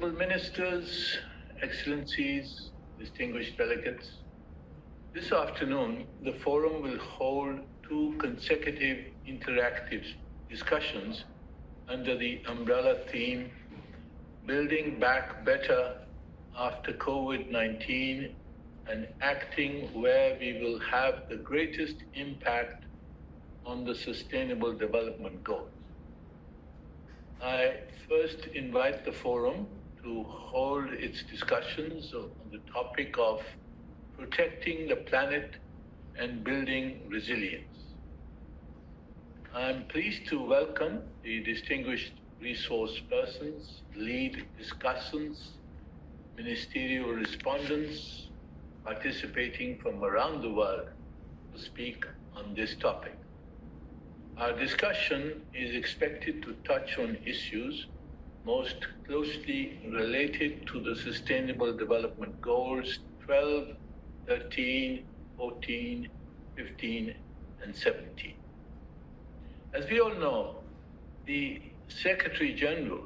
Honorable Ministers, Excellencies, distinguished delegates, this afternoon the Forum will hold two consecutive interactive discussions under the umbrella theme Building Back Better After COVID-19 and Acting Where We Will Have the Greatest Impact on the Sustainable Development Goals. I first invite the Forum to hold its discussions on the topic of protecting the planet and building resilience. I'm pleased to welcome the distinguished resource persons, lead discussants, ministerial respondents participating from around the world to speak on this topic. Our discussion is expected to touch on issues most closely related to the Sustainable Development Goals 12, 13, 14, 15, and 17. As we all know, the Secretary General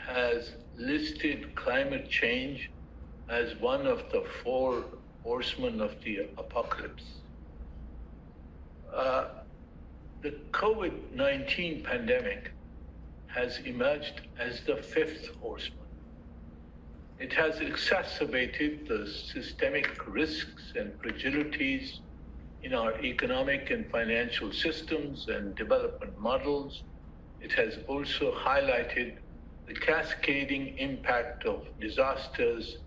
has listed climate change as one of the four horsemen of the apocalypse. The COVID-19 pandemic has emerged as the fifth horseman. It has exacerbated the systemic risks and fragilities in our economic and financial systems and development models. It has also highlighted the cascading impact of disasters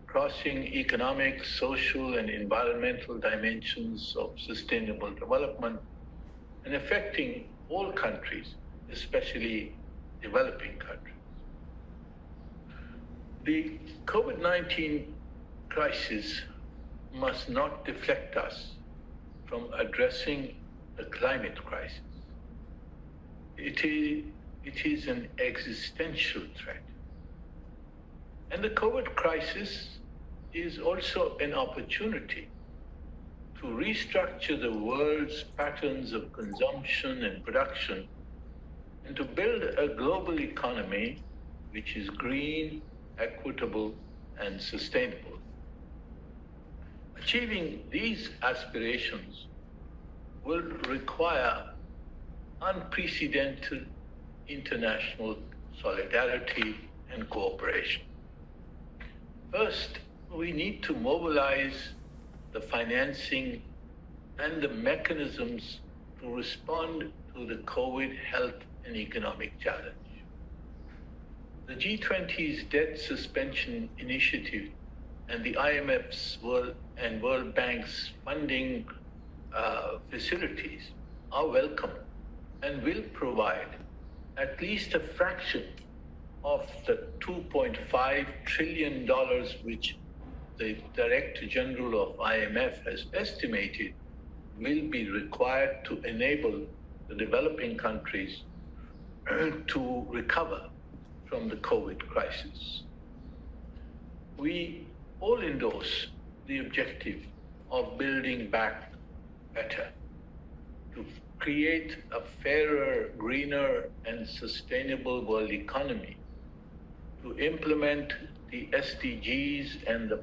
crossing economic, social, and environmental dimensions of sustainable development and affecting all countries, especially developing countries. The COVID-19 crisis must not deflect us from addressing the climate crisis. It is an existential threat. And the COVID crisis is also an opportunity to restructure the world's patterns of consumption and production and to build a global economy which is green, equitable, and sustainable. Achieving these aspirations will require unprecedented international solidarity and cooperation. First, we need to mobilize the financing and the mechanisms to respond to the COVID health and economic challenge. The G20's debt suspension initiative and the IMF's and World Bank's funding facilities are welcome and will provide at least a fraction of the $2.5 trillion which the Director General of IMF has estimated will be required to enable the developing countries to recover from the COVID crisis. We all endorse the objective of building back better, to create a fairer, greener, and sustainable world economy, to implement the SDGs and the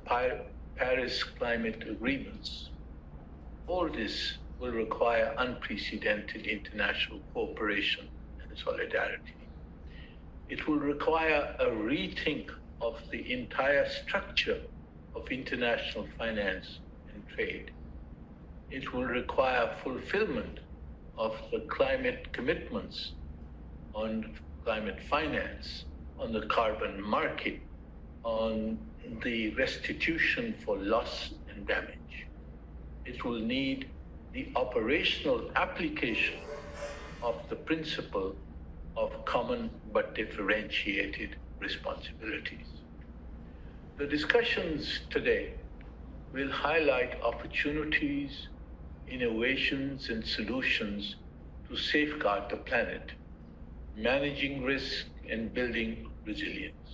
Paris climate agreements. All this will require unprecedented international cooperation and solidarity. It will require a rethink of the entire structure of international finance and trade. It will require fulfillment of the climate commitments on climate finance, on the carbon market, on the restitution for loss and damage. It will need the operational application of the principle of common but differentiated responsibilities. The discussions today will highlight opportunities, innovations, and solutions to safeguard the planet, managing risk and building resilience.